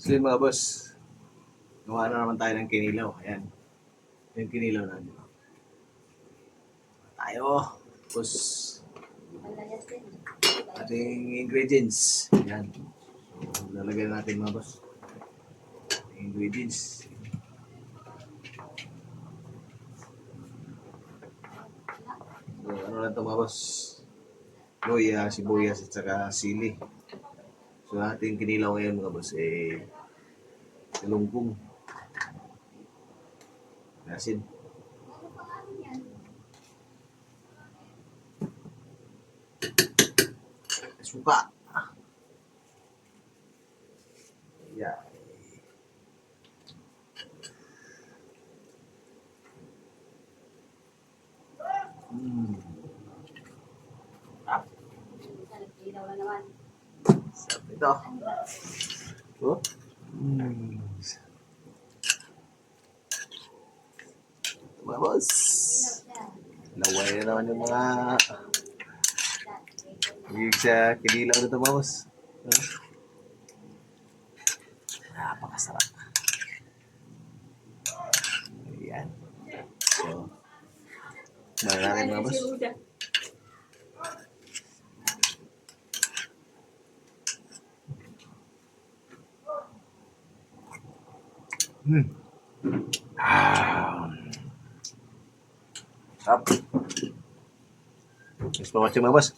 So yun mga boss, gawa na naman tayo ng kinilaw. Ayan, yung kinilaw natin. Tayo, tapos ating ingredients. Ayan, so lalagay natin mga boss. Ingredients. So ano lang ito mga boss? Luya, sibuyas at saka sili. So ating kinilaw ngayon mga boss talungkong, asin, suka, yeah. Sarap ito. Oh. Mga boss, laway na naman yung mga higig sa kinilaw na ito mga boss. Napakasarap. Ayan. So, natin mga boss. Sarap. Thanks for watching mga boss.